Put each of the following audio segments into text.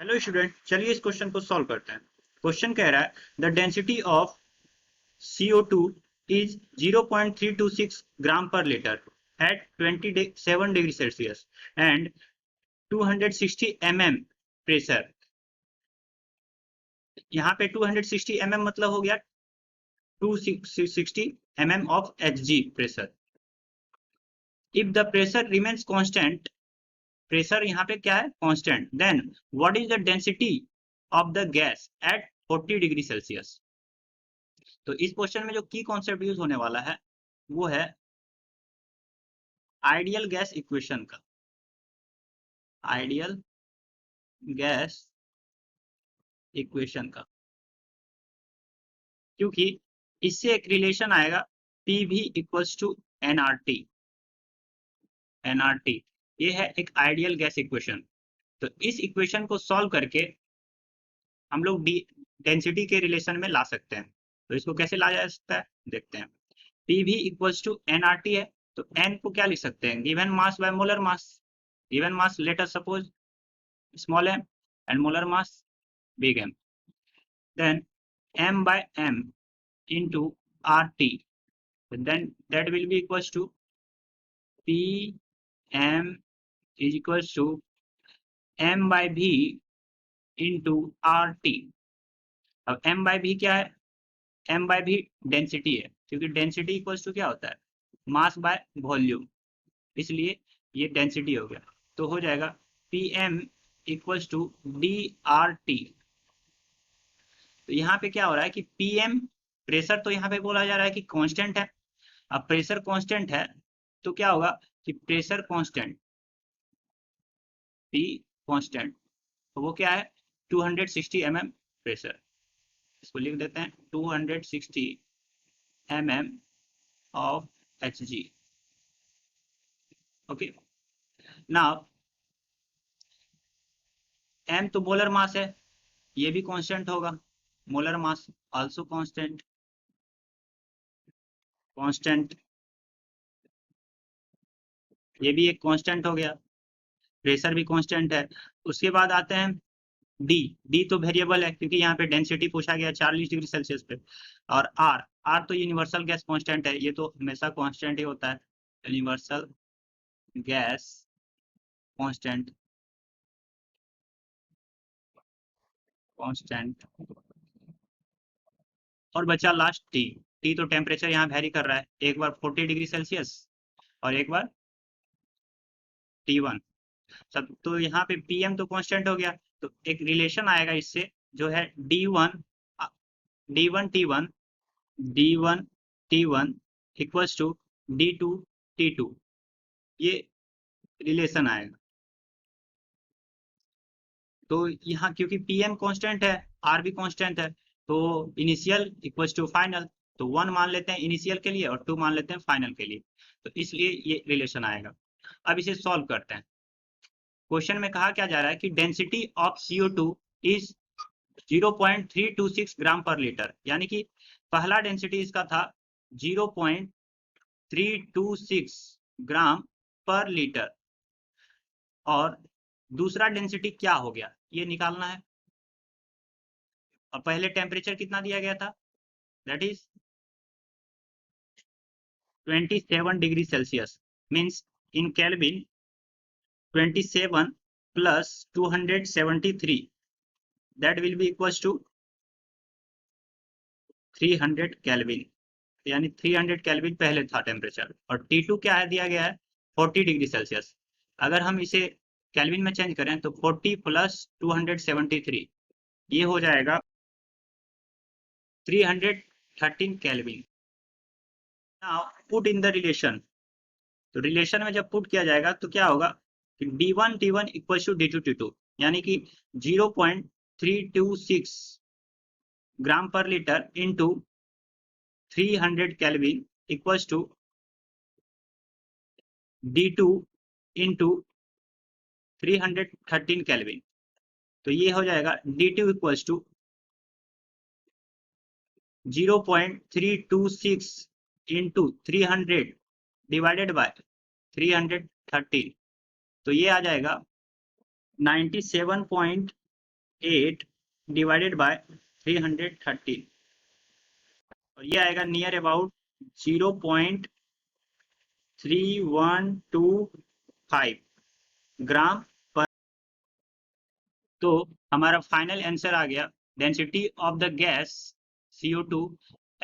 Hello student, चलिए इस question को सॉल्व करते हैं। क्वेश्चन कह रहा है the density of CO2 is 0.326 gram per litre at 27 degree Celsius and 260 mm pressure. यहाँ पे 260 mm मतलब हो गया 260 mm of Hg pressure. If the pressure remains constant, pressure यहाँ पे क्या है, constant, then what is the density of the gas at 40 degree Celsius. तो इस क्वेश्चन में जो की कॉन्सेप्ट यूज होने वाला है वो है आइडियल गैस इक्वेशन का। आइडियल गैस इक्वेशन का, क्योंकि इससे एक रिलेशन आएगा PV equals to nRT। nRT ये है एक आइडियल गैस इक्वेशन। तो इस इक्वेशन को सॉल्व करके हम लोग डेंसिटी के रिलेशन में ला सकते हैं। तो इसको कैसे लाया जा सकता है देखते हैं। PV इक्वल्स टू nRT है, तो n को क्या लिख सकते हैं, given mass by molar mass. Given mass let us suppose small m and molar mass big M, then m by m into RT, then that will be equals to Pm is equals to m by v into RT। अब m by v क्या है, m by v density है, क्योंकि density equals to क्या होता है, mass by volume, इसलिए ये डेंसिटी हो गया। तो हो जाएगा Pm इक्वल्स टू DRT। तो यहाँ पे क्या हो रहा है कि Pm प्रेशर, तो यहाँ पे बोला जा रहा है कि कांस्टेंट है। अब प्रेशर कांस्टेंट है तो क्या होगा कि प्रेशर कांस्टेंट, P कांस्टेंट, तो वो क्या है 260 mm प्रेशर। इसको लिख देते हैं 260 mm of Hg। Okay, now m तो मोलर मास है, ये भी कांस्टेंट होगा, molar mass also constant, constant ये भी एक कांस्टेंट हो गया, प्रेशर भी कांस्टेंट है। उसके बाद आते हैं डी। डी तो वेरिएबल है क्योंकि यहाँ पे डेंसिटी पूछा गया 40 डिग्री सेल्सियस पे। और आर, आर तो यूनिवर्सल गैस कांस्टेंट है, ये तो हमेशा कांस्टेंट ही होता है, यूनिवर्सल गैस कांस्टेंट, कांस्टेंट। और बचा लास्ट टी। टी तो टेम्परेचर यहाँ वेरी कर रहा है, एक बार 40 डिग्री सेल्सियस और एक बार T1 सब। तो यहाँ पे Pm तो कांस्टेंट हो गया, तो एक रिलेशन आएगा इससे जो है D1 T1 D1 T1 equals to D2 T2, ये रिलेशन आएगा। तो यहाँ क्योंकि Pm कांस्टेंट है, R भी कांस्टेंट है, तो इनिशियल इक्वल्स टू फाइनल, तो 1 मान लेते हैं इनिशियल के लिए और 2 मान लेते हैं फाइनल के लिए, तो इसलिए ये रिलेशन आएगा। अब इसे सॉल्व करते हैं। क्वेश्चन में कहा क्या जा रहा है कि density of CO2 is 0.326 gram per litre, यानी कि पहला डेंसिटी इसका था 0.326 ग्राम पर लीटर, और दूसरा डेंसिटी क्या हो गया ये निकालना है। और पहले टेम्परेचर कितना दिया गया था, that is 27 degree Celsius, means in kelvin 27 plus 273, that will be equals to 300 kelvin, यानी 300 केल्विन पहले था टेम्परेचर। और T2 क्या है दिया गया है 40 डिग्री सेल्सियस। अगर हम इसे केल्विन में चेंज करें तो 40 प्लस 273 ये हो जाएगा 313 kelvin. Now put in the relation, तो रिलेशन में जब पुट किया जाएगा तो क्या होगा कि D1 T1 equal to D2 T2, यानी कि 0.326 gram per litre into 300 kelvin equals to D2 into 313 kelvin. तो ये हो जाएगा D2 equals to 0.326 into 300 divided by 313, तो ये आ जाएगा 97.5 8 डिवाइडेड बाय 330 और ये आएगा नियर अबाउट 0.3125 ग्राम पर। तो हमारा फाइनल आंसर आ गया, density of the gas CO2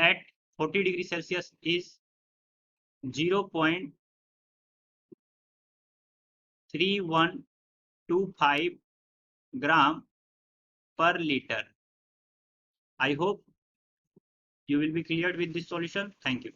at 40 degree Celsius is 0.3125 gram per liter. I hope you will be cleared with this solution. Thank you.